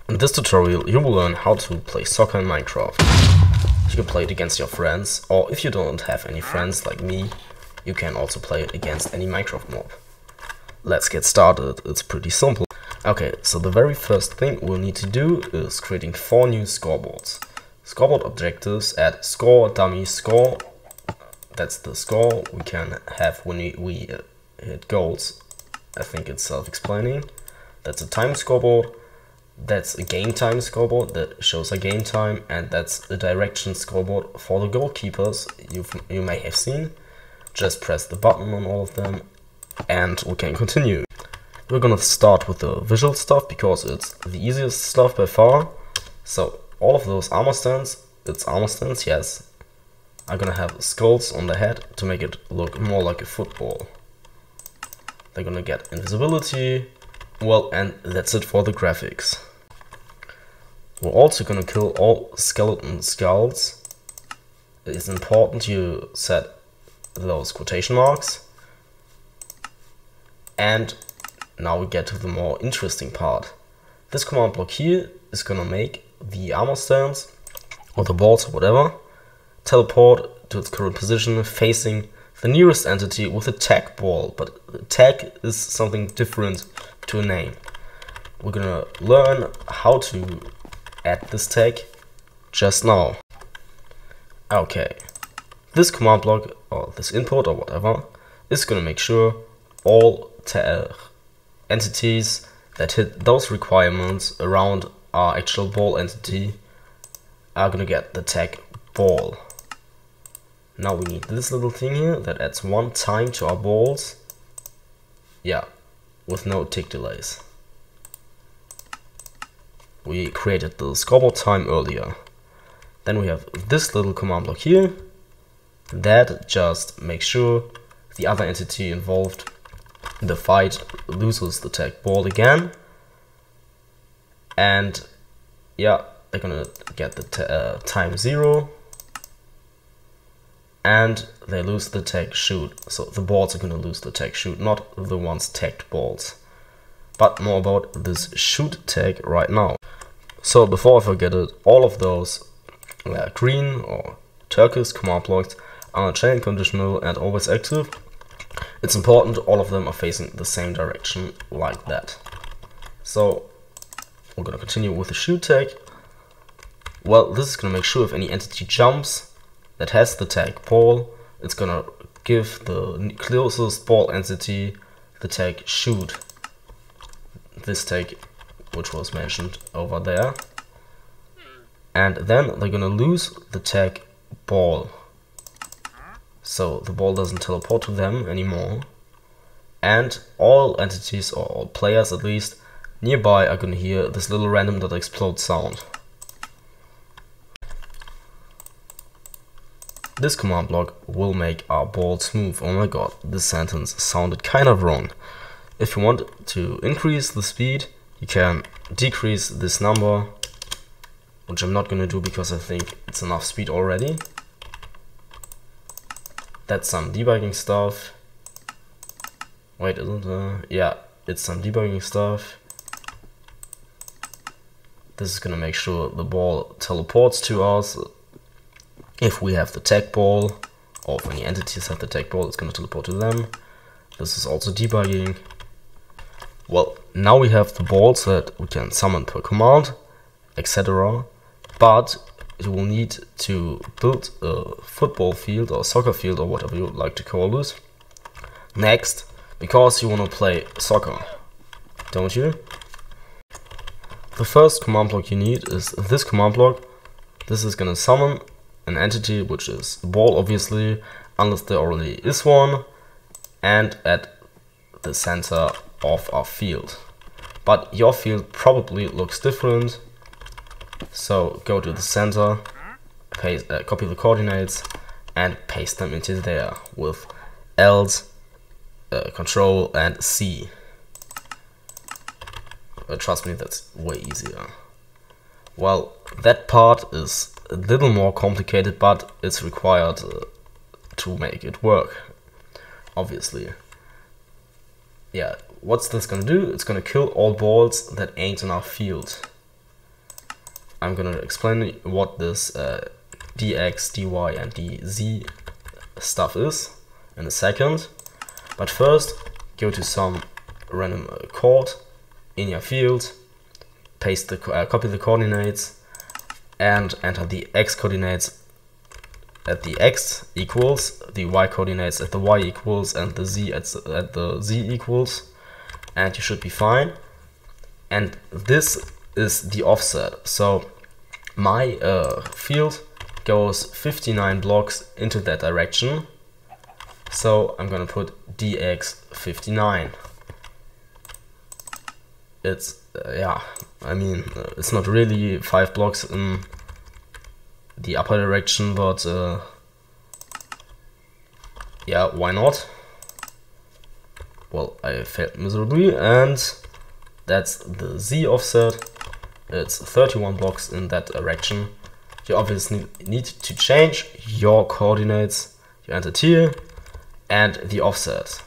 In this tutorial you will learn how to play soccer in Minecraft. You can play it against your friends, or if you don't have any friends like me, you can also play it against any Minecraft mob. Let's get started, it's pretty simple. Okay, so the very first thing we'll need to do is creating 4 new scoreboards. Scoreboard objectives add score, dummy, score. That's the score we can have when we hit goals. I think it's self-explaining. That's a time scoreboard. That's a game time scoreboard that shows a game time, and that's a direction scoreboard for the goalkeepers you may have seen. Just press the button on all of them and we can continue. We're gonna start with the visual stuff because it's the easiest stuff by far. So all of those armor stands, it's armor stands, yes, are gonna have skulls on the head to make it look more like a football. They're gonna get invisibility. Well, and that's it for the graphics. We're also gonna kill all skeleton skulls. It's important you set those quotation marks. And now we get to the more interesting part. This command block here is gonna make the armor stands, or the balls or whatever, teleport to its current position facing the nearest entity with a tag ball, but tag is something different to a name. We're gonna learn how to add this tag just now. Okay, this command block or this input or whatever is gonna make sure all entities that hit those requirements around our actual ball entity are gonna get the tag ball. Now we need this little thing here that adds 1 time to our balls. Yeah, with no tick delays. We created the scoreboard time earlier. Then we have this little command block here that just makes sure the other entity involved in the fight loses the tag ball again. And yeah, they're gonna get the time 0. And they lose the tag shoot. So the balls are gonna lose the tag shoot, not the ones tagged balls. But more about this shoot tag right now. So before I forget it, all of those green or turquoise command blocks are chain conditional and always active. It's important all of them are facing the same direction like that. So we're gonna continue with the shoot tag. Well, this is gonna make sure if any entity jumps that has the tag ball, it's gonna give the closest ball entity the tag shoot. This tag, which was mentioned over there. And then they're gonna lose the tag ball. So the ball doesn't teleport to them anymore. And all entities, or all players at least, nearby are gonna hear this little random.explode sound. This command block will make our balls move. Oh my god, this sentence sounded kind of wrong. If you want to increase the speed, you can decrease this number, which I'm not gonna do because I think it's enough speed already. That's some debugging stuff. Wait, isn't it? Yeah, it's some debugging stuff. This is gonna make sure the ball teleports to us. If we have the tag ball, or if any entities have the tag ball, it's gonna teleport to them. This is also debugging. Well, now we have the balls that we can summon per command, etc. But you will need to build a football field or soccer field or whatever you would like to call this next, because you want to play soccer, don't you? The first command block you need is this command block. This is gonna summon an entity, which is a ball obviously, unless there already is one, and at the center of our field. But your field probably looks different, so go to the center, copy the coordinates and paste them into there with Alt, Control and C. Trust me, that's way easier. Well, that part is a little more complicated, but it's required to make it work, obviously. Yeah, what's this gonna do? It's gonna kill all balls that ain't in our field. I'm gonna explain what this dx, dy, and dz stuff is in a second. But first, go to some random chord in your field, paste the copy the coordinates, and enter the x coordinates at the x equals, the y coordinates at the y equals, and the z at the z equals, and you should be fine. And this is the offset. So my field goes 59 blocks into that direction. So I'm gonna put dx 59. It's yeah, I mean, it's not really 5 blocks in the upper direction, but yeah, why not? Well, I failed miserably, and that's the z offset. It's 31 blocks in that direction. You obviously need to change your coordinates. You entered here and the offset.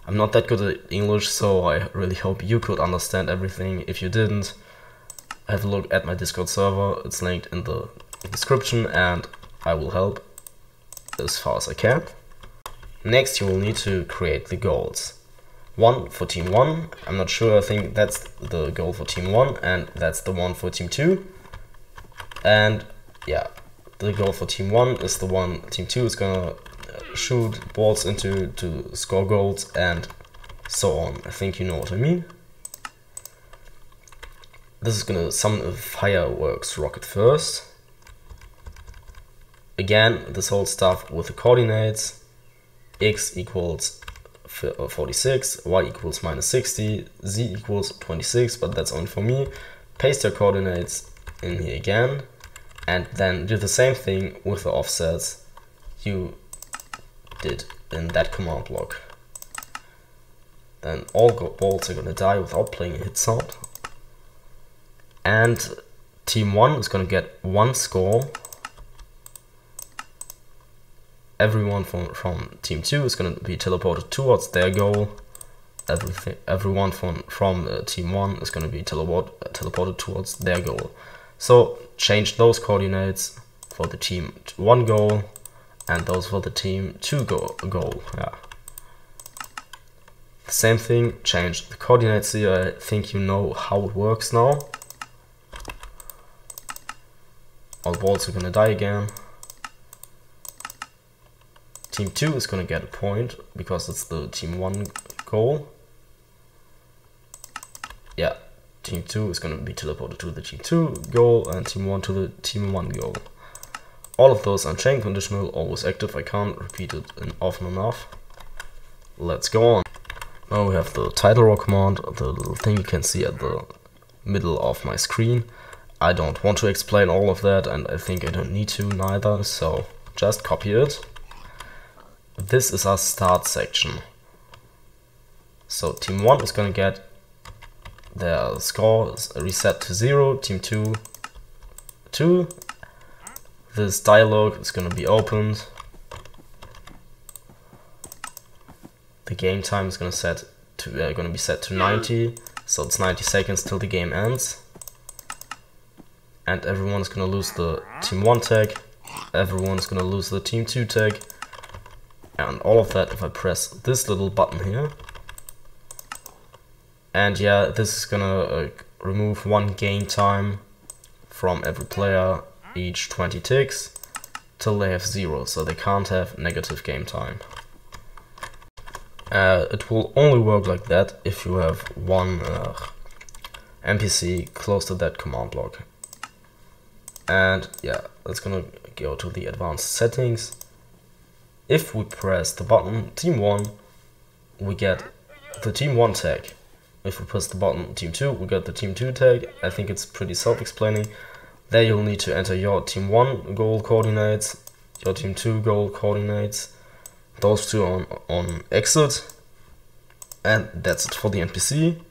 I'm not that good at English, so I really hope you could understand everything. If you didn't, have a look at my Discord server. It's linked in the description, and I will help as far as I can. Next, you will need to create the goals. One for team 1, I'm not sure, I think that's the goal for team 1, and that's the one for team 2. And yeah, the goal for team 1 is the one team 2 is gonna shoot balls into to score goals, and so on. I think you know what I mean. This is gonna summon a fireworks rocket first. Again, this whole stuff with the coordinates. X equals 46, y equals -60, z equals 26, but that's only for me. Paste your coordinates in here again, and then do the same thing with the offsets you did in that command block. Then all balls are gonna die without playing a hit sound. And team 1 is gonna get 1 score. Everyone from team 2 is gonna be teleported towards their goal. Everyone from team 1 is gonna be teleported towards their goal. So change those coordinates for the team 1 goal and those for the team 2 goal. Yeah. The same thing, change the coordinates here. I think you know how it works now. All balls are gonna die again. Team 2 is gonna get a point because it's the team 1 goal. Yeah, team 2 is gonna be teleported to the team 2 goal and team 1 to the team 1 goal. All of those are chain conditional, always active. I can't repeat it often enough. Let's go on. Now we have the title row command, the little thing you can see at the middle of my screen. I don't want to explain all of that, and I think I don't need to neither, so just copy it. This is our start section. So team 1 is gonna get their score reset to 0, team 2 2. This dialog is gonna be opened. The game time is gonna be set to 90, so it's 90 seconds till the game ends. And everyone's gonna lose the team 1 tag, everyone's gonna lose the team 2 tag, and all of that if I press this little button here. And yeah, this is gonna remove 1 game time from every player each 20 ticks till they have 0, so they can't have negative game time. It will only work like that if you have 1 NPC close to that command block. And yeah, that's gonna go to the advanced settings. If we press the button team 1, we get the team 1 tag. If we press the button team 2, we get the team 2 tag. I think it's pretty self-explaining. There you'll need to enter your team 1 goal coordinates, your team 2 goal coordinates, those two on exit, and that's it for the NPC.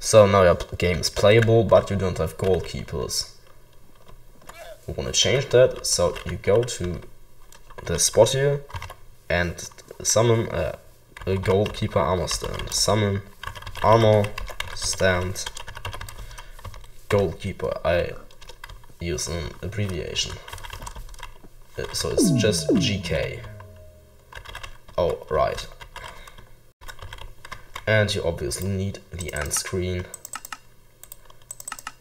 So now your game is playable, but you don't have goalkeepers. We want to change that, so you go to the spot here and summon a goalkeeper armor stand. Summon armor stand goalkeeper. I use an abbreviation. So it's just GK. Oh, right. And you obviously need the end screen.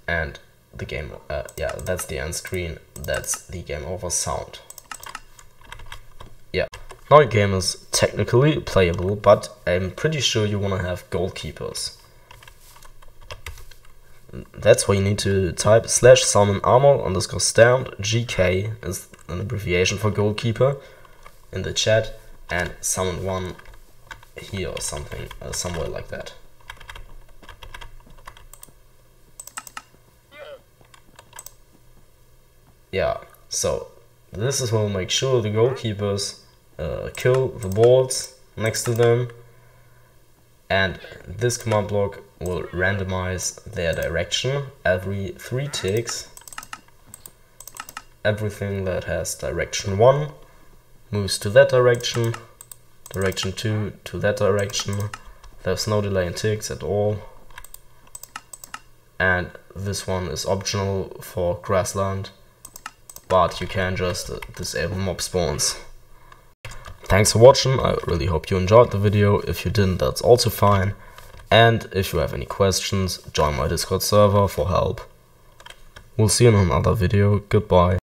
And the game, yeah, that's the end screen. That's the game over sound. Yeah. Now your game is technically playable, but I'm pretty sure you want to have goalkeepers. That's why you need to type /summon_armor_stamped. GK is an abbreviation for goalkeeper in the chat, and summon one here or something, somewhere like that. Yeah, so this is what will make sure the goalkeepers kill the balls next to them, and this command block will randomize their direction every 3 ticks. Everything that has direction 1 moves to that direction, direction 2 to that direction. There's no delay in ticks at all, and this one is optional for grassland, but you can just disable mob spawns. Thanks for watching, I really hope you enjoyed the video. If you didn't, that's also fine. And if you have any questions, join my Discord server for help. We'll see you in another video, goodbye.